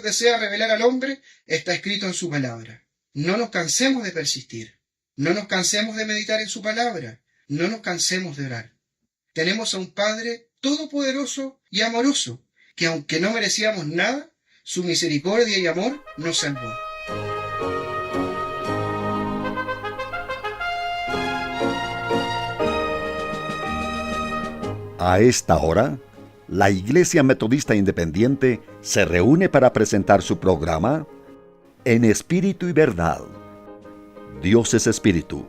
desea revelar al hombre está escrito en su palabra. No nos cansemos de persistir, no nos cansemos de meditar en su palabra, no nos cansemos de orar. Tenemos a un Padre todopoderoso y amoroso, que aunque no merecíamos nada, su misericordia y amor nos salvó. A esta hora, la Iglesia Metodista Independiente se reúne para presentar su programa En Espíritu y Verdad. Dios es Espíritu,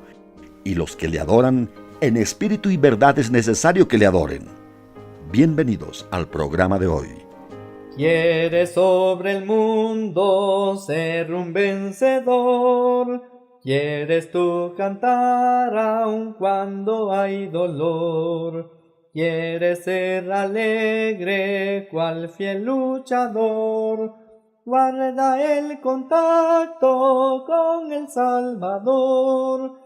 y los que le adoran en espíritu y verdad es necesario que le adoren. Bienvenidos al programa de hoy. Quieres sobre el mundo ser un vencedor, quieres tú cantar aun cuando hay dolor. Quieres ser alegre cual fiel luchador, guarda el contacto con el Salvador.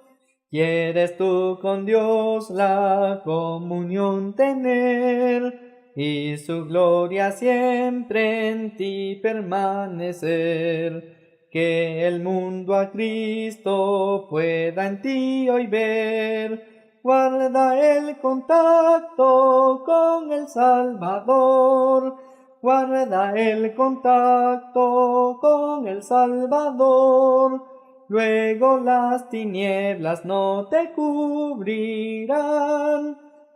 Quieres tú con Dios la comunión tener, y su gloria siempre en ti permanecer. Que el mundo a Cristo pueda en ti hoy ver. Guarda el contacto con el Salvador. Guarda el contacto con el Salvador. Luego las tinieblas no te cubrirán.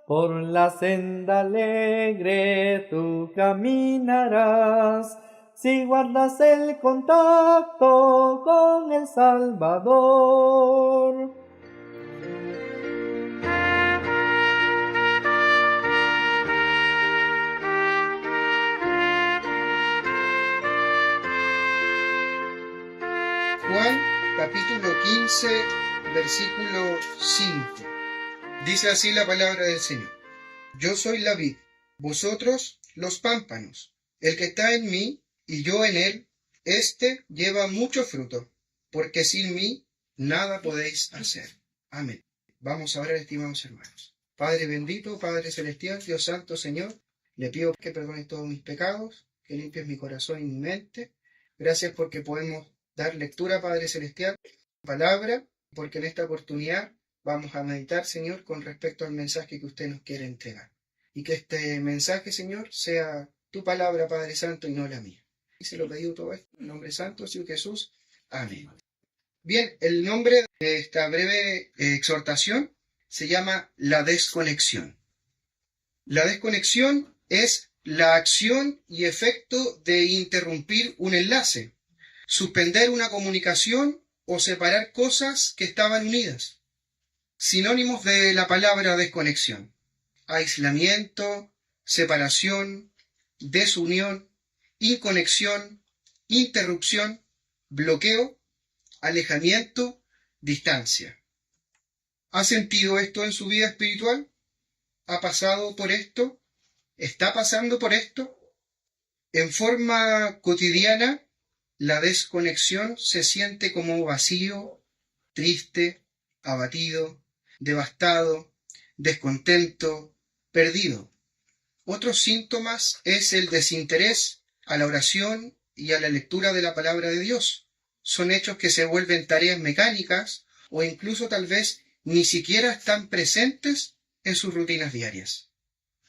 Por la senda alegre tú caminarás. Si guardas el contacto con el Salvador. Juan capítulo 15, versículo 5. Dice así la palabra del Señor. Yo soy la vid, vosotros los pámpanos. El que está en mí y yo en él, éste lleva mucho fruto, porque sin mí nada podéis hacer. Amén. Vamos a orar, estimados hermanos. Padre bendito, Padre celestial, Dios santo, Señor, le pido que perdones todos mis pecados, que limpies mi corazón y mi mente. Gracias porque podemos dar lectura, Padre celestial, palabra, porque en esta oportunidad vamos a meditar, Señor, con respecto al mensaje que usted nos quiere entregar. Y que este mensaje, Señor, sea tu palabra, Padre Santo, y no la mía. Y se lo pedí todo esto en el nombre santo de Jesús. Amén. Bien, el nombre de esta breve exhortación se llama la desconexión. La desconexión es la acción y efecto de interrumpir un enlace, suspender una comunicación o separar cosas que estaban unidas. Sinónimos de la palabra desconexión: aislamiento, separación, desunión, inconexión, interrupción, bloqueo, alejamiento, distancia. ¿Ha sentido esto en su vida espiritual? ¿Ha pasado por esto? ¿Está pasando por esto? En forma cotidiana, la desconexión se siente como vacío, triste, abatido, devastado, descontento, perdido. Otros síntomas es el desinterés a la oración y a la lectura de la palabra de Dios. Son hechos que se vuelven tareas mecánicas o incluso tal vez ni siquiera están presentes en sus rutinas diarias.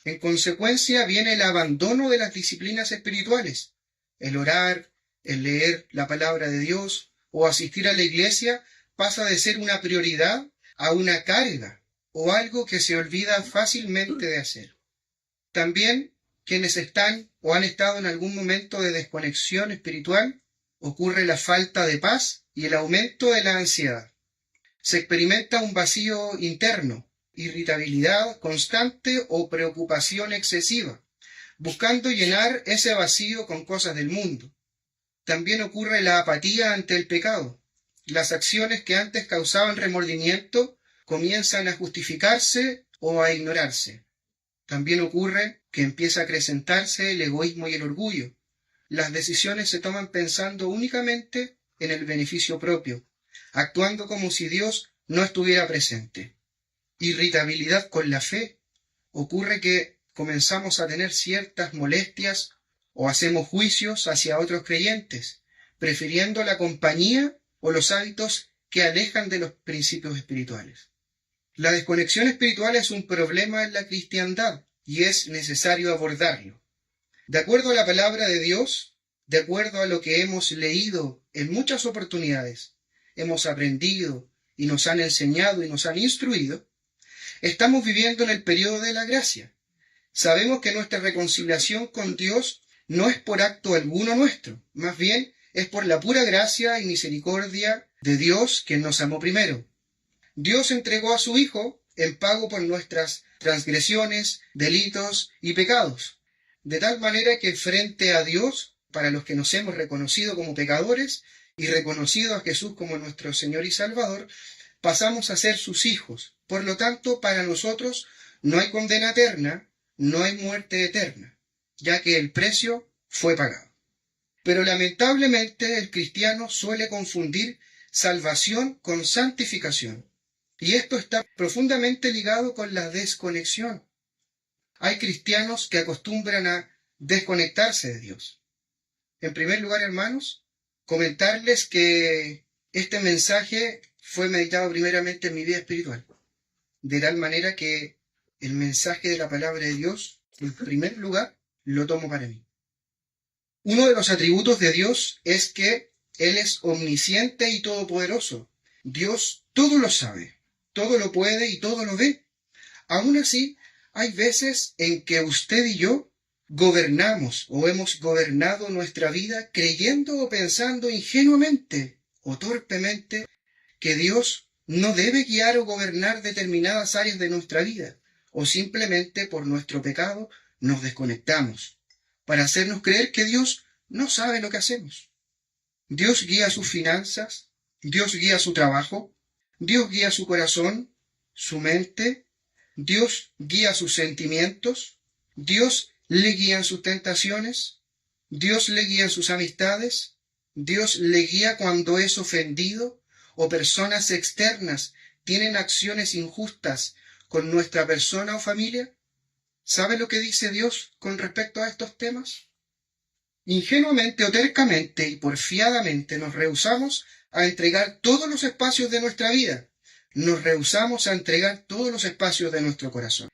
En consecuencia viene el abandono de las disciplinas espirituales. El orar, el leer la palabra de Dios o asistir a la iglesia pasa de ser una prioridad a una carga o algo que se olvida fácilmente de hacer. También quienes están o han estado en algún momento de desconexión espiritual, ocurre la falta de paz y el aumento de la ansiedad. Se experimenta un vacío interno, irritabilidad constante o preocupación excesiva, buscando llenar ese vacío con cosas del mundo. También ocurre la apatía ante el pecado. Las acciones que antes causaban remordimiento comienzan a justificarse o a ignorarse. También ocurre que empieza a acrecentarse el egoísmo y el orgullo. Las decisiones se toman pensando únicamente en el beneficio propio, actuando como si Dios no estuviera presente. Irritabilidad con la fe. Ocurre que comenzamos a tener ciertas molestias o hacemos juicios hacia otros creyentes, prefiriendo la compañía o los hábitos que alejan de los principios espirituales. La desconexión espiritual es un problema en la cristiandad y es necesario abordarlo. De acuerdo a la palabra de Dios, de acuerdo a lo que hemos leído en muchas oportunidades, hemos aprendido y nos han enseñado y nos han instruido, estamos viviendo en el periodo de la gracia. Sabemos que nuestra reconciliación con Dios no es por acto alguno nuestro, más bien es por la pura gracia y misericordia de Dios, quien nos amó primero. Dios entregó a su Hijo en pago por nuestras transgresiones, delitos y pecados, de tal manera que frente a Dios, para los que nos hemos reconocido como pecadores y reconocido a Jesús como nuestro Señor y Salvador, pasamos a ser sus hijos. Por lo tanto, para nosotros no hay condena eterna, no hay muerte eterna, ya que el precio fue pagado. Pero lamentablemente el cristiano suele confundir salvación con santificación, y esto está profundamente ligado con la desconexión. Hay cristianos que acostumbran a desconectarse de Dios. En primer lugar, hermanos, comentarles que este mensaje fue meditado primeramente en mi vida espiritual, de tal manera que el mensaje de la palabra de Dios, en primer lugar, lo tomo para mí. Uno de los atributos de Dios es que Él es omnisciente y todopoderoso. Dios todo lo sabe, todo lo puede y todo lo ve. Aún así, hay veces en que usted y yo gobernamos o hemos gobernado nuestra vida creyendo o pensando ingenuamente o torpemente que Dios no debe guiar o gobernar determinadas áreas de nuestra vida, o simplemente por nuestro pecado nos desconectamos, para hacernos creer que Dios no sabe lo que hacemos. Dios guía sus finanzas, Dios guía su trabajo, Dios guía su corazón, su mente, Dios guía sus sentimientos, Dios le guía en sus tentaciones, Dios le guía en sus amistades, Dios le guía cuando es ofendido o personas externas tienen acciones injustas con nuestra persona o familia. ¿Sabe lo que dice Dios con respecto a estos temas? Ingenuamente o tercamente y porfiadamente nos rehusamos a entregar todos los espacios de nuestra vida. Nos rehusamos a entregar todos los espacios de nuestro corazón.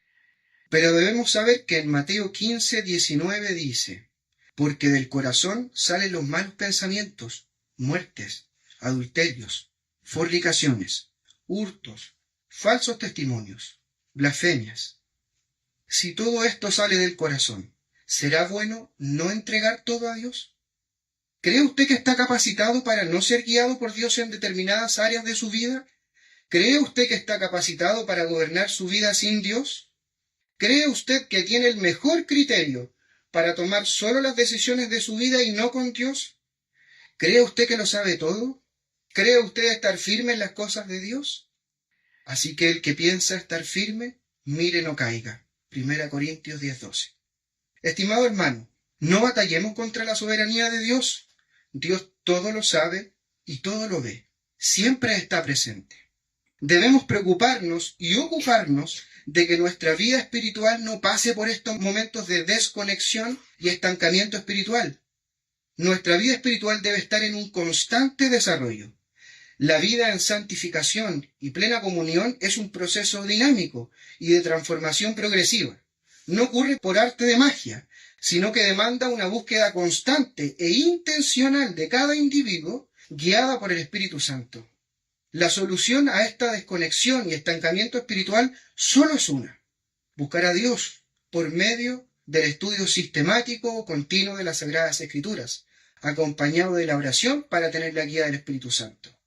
Pero debemos saber que en Mateo 15:19 dice: porque del corazón salen los malos pensamientos, muertes, adulterios, fornicaciones, hurtos, falsos testimonios, blasfemias. Si todo esto sale del corazón, ¿será bueno no entregar todo a Dios? ¿Cree usted que está capacitado para no ser guiado por Dios en determinadas áreas de su vida? ¿Cree usted que está capacitado para gobernar su vida sin Dios? ¿Cree usted que tiene el mejor criterio para tomar solo las decisiones de su vida y no con Dios? ¿Cree usted que lo sabe todo? ¿Cree usted estar firme en las cosas de Dios? Así que el que piensa estar firme, mire no caiga. 1 Corintios 10:12. Estimado hermano, no batallemos contra la soberanía de Dios. Dios todo lo sabe y todo lo ve. Siempre está presente. Debemos preocuparnos y ocuparnos de que nuestra vida espiritual no pase por estos momentos de desconexión y estancamiento espiritual. Nuestra vida espiritual debe estar en un constante desarrollo. La vida en santificación y plena comunión es un proceso dinámico y de transformación progresiva. No ocurre por arte de magia, sino que demanda una búsqueda constante e intencional de cada individuo, guiada por el Espíritu Santo. La solución a esta desconexión y estancamiento espiritual solo es una: buscar a Dios por medio del estudio sistemático continuo de las Sagradas Escrituras, acompañado de la oración para tener la guía del Espíritu Santo.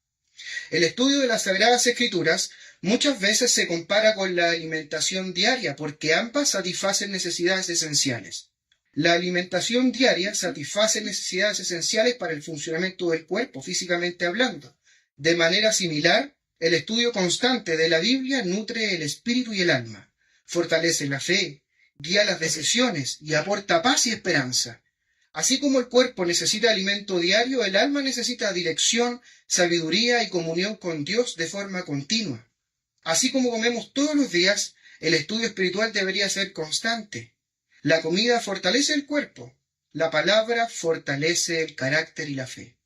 El estudio de las Sagradas Escrituras muchas veces se compara con la alimentación diaria, porque ambas satisfacen necesidades esenciales. La alimentación diaria satisface necesidades esenciales para el funcionamiento del cuerpo, físicamente hablando. De manera similar, el estudio constante de la Biblia nutre el espíritu y el alma, fortalece la fe, guía las decisiones y aporta paz y esperanza. Así como el cuerpo necesita alimento diario, el alma necesita dirección, sabiduría y comunión con Dios de forma continua. Así como comemos todos los días, el estudio espiritual debería ser constante. La comida fortalece el cuerpo, La palabra fortalece el carácter y la fe.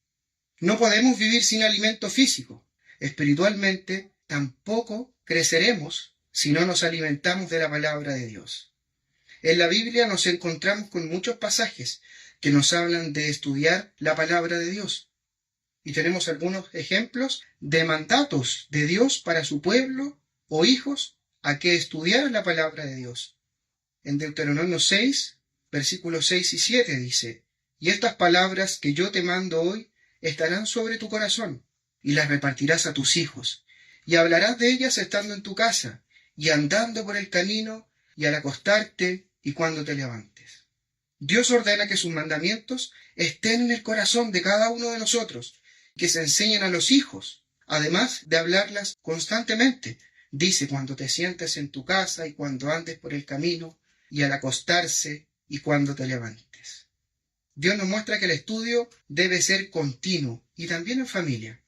No podemos vivir sin alimento físico. Espiritualmente, tampoco creceremos si no nos alimentamos de la palabra de Dios. En la Biblia nos encontramos con muchos pasajes que nos hablan de estudiar la palabra de Dios. Y tenemos algunos ejemplos de mandatos de Dios para su pueblo o hijos a que estudiaran la palabra de Dios. En Deuteronomio 6, versículos 6 y 7 dice: «Y estas palabras que yo te mando hoy estarán sobre tu corazón, y las repartirás a tus hijos, y hablarás de ellas estando en tu casa, y andando por el camino, y al acostarte, y cuando te levantes». Dios ordena que sus mandamientos estén en el corazón de cada uno de nosotros, que se enseñen a los hijos, además de hablarlas constantemente. Dice: cuando te sientes en tu casa, y cuando andes por el camino, y al acostarse, y cuando te levantes. Dios nos muestra que el estudio debe ser continuo, y también en familia.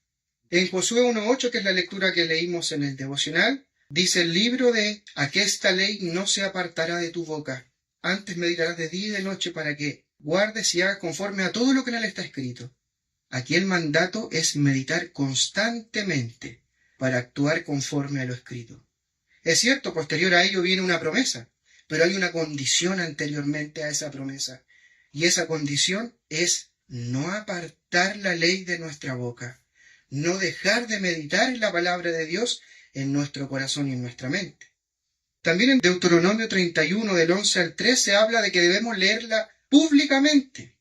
En Josué 1:8, que es la lectura que leímos en el devocional, dice el libro de: «Aquesta ley no se apartará de tu boca, antes meditarás de día y de noche para que guardes y hagas conforme a todo lo que en él está escrito». Aquí el mandato es meditar constantemente para actuar conforme a lo escrito. Es cierto, posterior a ello viene una promesa, pero hay una condición anteriormente a esa promesa, y esa condición es no apartar la ley de nuestra boca, no dejar de meditar en la palabra de Dios en nuestro corazón y en nuestra mente. También en Deuteronomio 31, del 11 al 13, habla de que debemos leerla públicamente.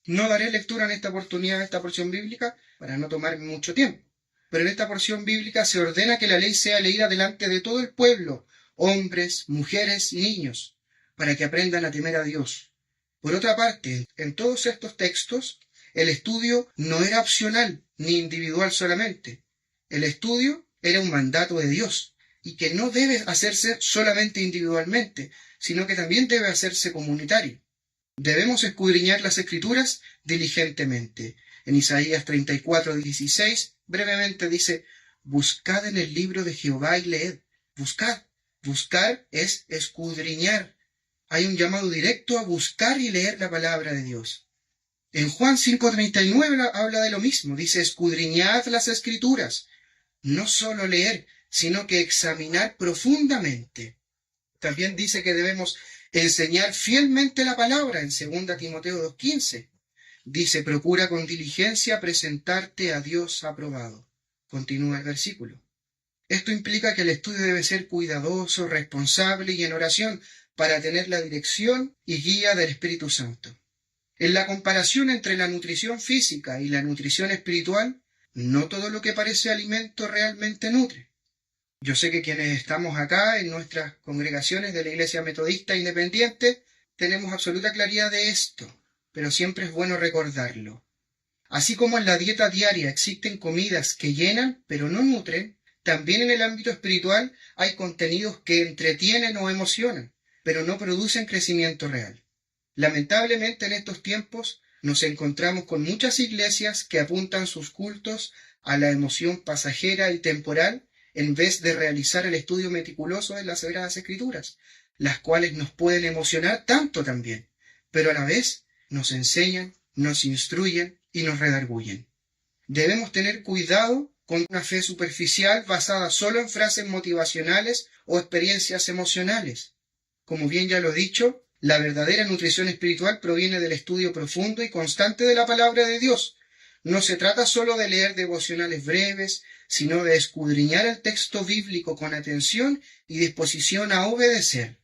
No daré lectura en esta oportunidad a esta porción bíblica para no tomarme mucho tiempo, pero en esta porción bíblica se ordena que la ley sea leída delante de todo el pueblo, hombres, mujeres y niños, para que aprendan a temer a Dios. Por otra parte, en todos estos textos, el estudio no era opcional ni individual solamente. El estudio era un mandato de Dios, y que no debe hacerse solamente individualmente, sino que también debe hacerse comunitario. Debemos escudriñar las Escrituras diligentemente. En Isaías 34:16, brevemente dice: «Buscad en el libro de Jehová y leed». Buscad. Buscar es escudriñar. Hay un llamado directo a buscar y leer la palabra de Dios. En Juan 5:39 habla de lo mismo. Dice: «Escudriñad las Escrituras». No solo leer, sino que examinar profundamente. También dice que debemos enseñar fielmente la palabra en 2 Timoteo 2:15. Dice: «Procura con diligencia presentarte a Dios aprobado». Continúa el versículo. Esto implica que el estudio debe ser cuidadoso, responsable y en oración para tener la dirección y guía del Espíritu Santo. En la comparación entre la nutrición física y la nutrición espiritual, no todo lo que parece alimento realmente nutre. Yo sé que quienes estamos acá en nuestras congregaciones de la Iglesia Metodista Independiente tenemos absoluta claridad de esto, pero siempre es bueno recordarlo. Así como en la dieta diaria existen comidas que llenan pero no nutren, también en el ámbito espiritual hay contenidos que entretienen o emocionan, pero no producen crecimiento real. Lamentablemente en estos tiempos nos encontramos con muchas iglesias que apuntan sus cultos a la emoción pasajera y temporal, en vez de realizar el estudio meticuloso de las Sagradas Escrituras, las cuales nos pueden emocionar tanto también, pero a la vez nos enseñan, nos instruyen y nos redarguyen. Debemos tener cuidado con una fe superficial basada solo en frases motivacionales o experiencias emocionales. Como bien ya lo he dicho, la verdadera nutrición espiritual proviene del estudio profundo y constante de la palabra de Dios. No se trata solo de leer devocionales breves, sino de escudriñar el texto bíblico con atención y disposición a obedecer.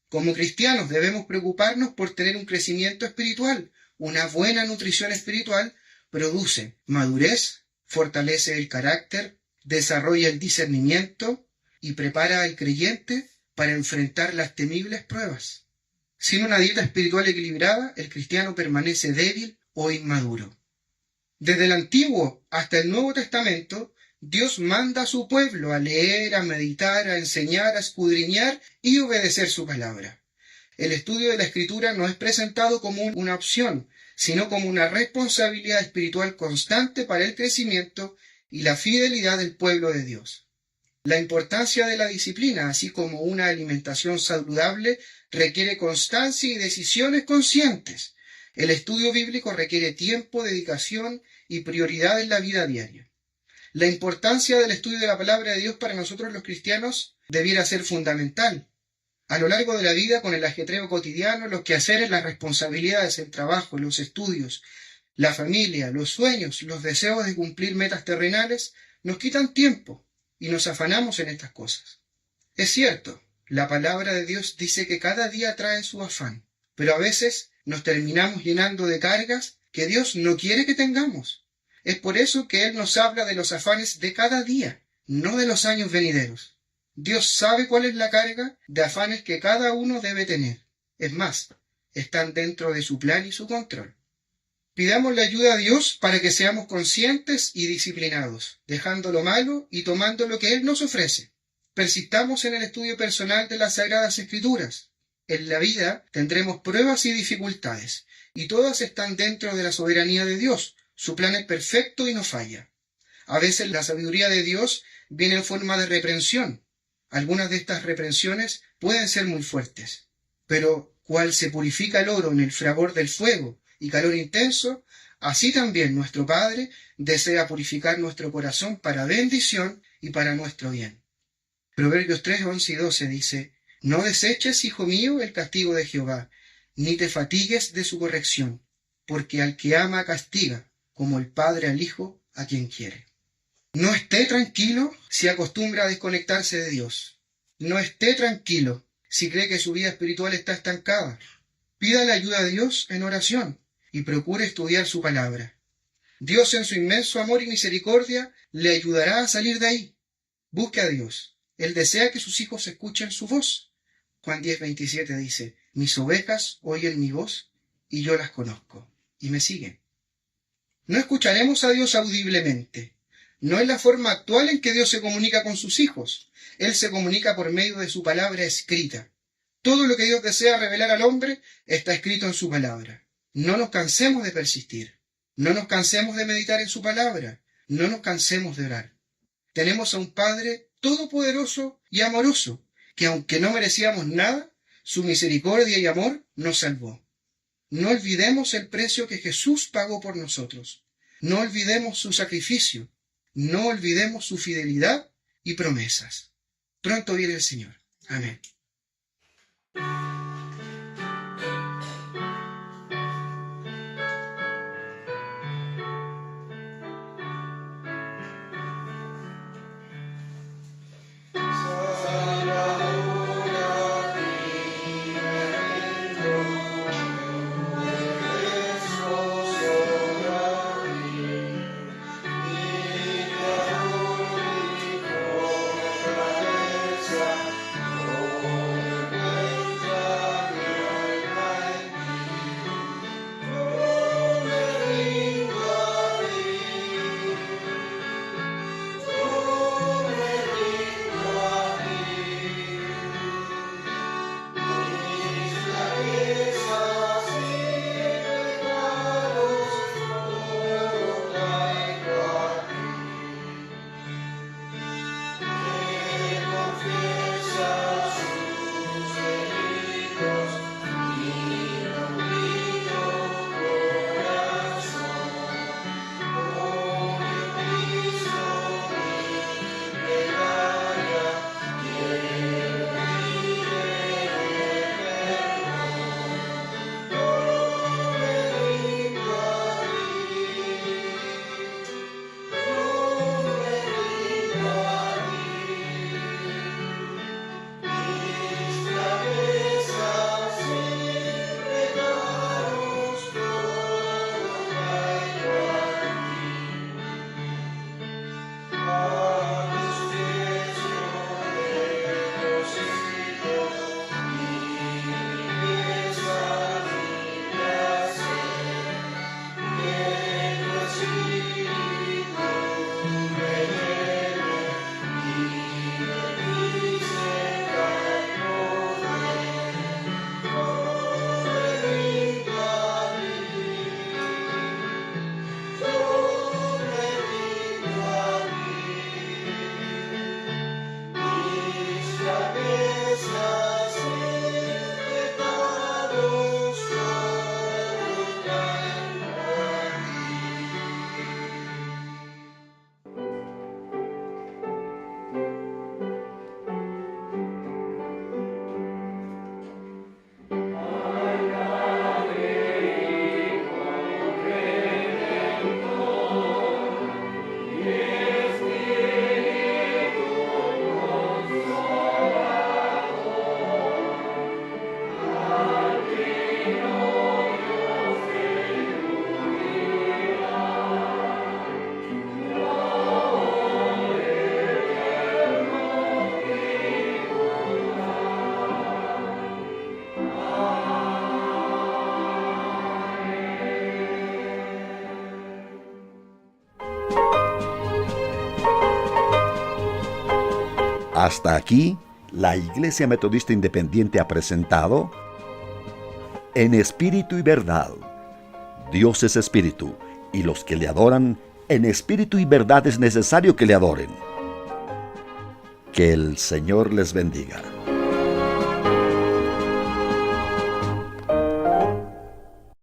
Como cristianos debemos preocuparnos por tener un crecimiento espiritual. Una buena nutrición espiritual produce madurez, fortalece el carácter, desarrolla el discernimiento y prepara al creyente para enfrentar las temibles pruebas. Sin una dieta espiritual equilibrada, el cristiano permanece débil o inmaduro. Desde el Antiguo hasta el Nuevo Testamento, Dios manda a su pueblo a leer, a meditar, a enseñar, a escudriñar y obedecer su palabra. El estudio de la Escritura no es presentado como una opción, sino como una responsabilidad espiritual constante para el crecimiento y la fidelidad del pueblo de Dios. La importancia de la disciplina, así como una alimentación saludable, requiere constancia y decisiones conscientes. El estudio bíblico requiere tiempo, dedicación y prioridad en la vida diaria. La importancia del estudio de la palabra de Dios para nosotros los cristianos debiera ser fundamental. A lo largo de la vida, con el ajetreo cotidiano, los quehaceres, las responsabilidades, el trabajo, los estudios, la familia, los sueños, los deseos de cumplir metas terrenales, nos quitan tiempo y nos afanamos en estas cosas. Es cierto, la palabra de Dios dice que cada día trae su afán, pero a veces nos terminamos llenando de cargas que Dios no quiere que tengamos. Es por eso que Él nos habla de los afanes de cada día, no de los años venideros. Dios sabe cuál es la carga de afanes que cada uno debe tener. Es más, están dentro de su plan y su control. Pidamos la ayuda a Dios para que seamos conscientes y disciplinados, dejando lo malo y tomando lo que Él nos ofrece. Persistamos en el estudio personal de las Sagradas Escrituras. En la vida tendremos pruebas y dificultades, y todas están dentro de la soberanía de Dios. Su plan es perfecto y no falla. A veces la sabiduría de Dios viene en forma de reprensión. Algunas de estas reprensiones pueden ser muy fuertes, pero cual se purifica el oro en el fragor del fuego y calor intenso, así también nuestro Padre desea purificar nuestro corazón para bendición y para nuestro bien. Proverbios 3, 11 y 12 dice: No deseches, hijo mío, el castigo de Jehová, ni te fatigues de su corrección, porque al que ama castiga, como el padre al hijo a quien quiere. No esté tranquilo si acostumbra a desconectarse de Dios. No esté tranquilo si cree que su vida espiritual está estancada. Pida la ayuda de Dios en oración y procure estudiar su palabra. Dios, en su inmenso amor y misericordia, le ayudará a salir de ahí. Busque a Dios. Él desea que sus hijos escuchen su voz. Juan 10:27 dice: Mis ovejas oyen mi voz y yo las conozco y me siguen. No escucharemos a Dios audiblemente. No es la forma actual en que Dios se comunica con sus hijos. Él se comunica por medio de su palabra escrita. Todo lo que Dios desea revelar al hombre está escrito en su palabra. No nos cansemos de persistir. No nos cansemos de meditar en su palabra. No nos cansemos de orar. Tenemos a un Padre todopoderoso y amoroso, que aunque no merecíamos nada, su misericordia y amor nos salvó. No olvidemos el precio que Jesús pagó por nosotros. No olvidemos su sacrificio. No olvidemos su fidelidad y promesas. Pronto viene el Señor. Amén. Hasta aquí, la Iglesia Metodista Independiente ha presentado En Espíritu y Verdad. Dios es Espíritu, y los que le adoran en espíritu y verdad es necesario que le adoren. Que el Señor les bendiga.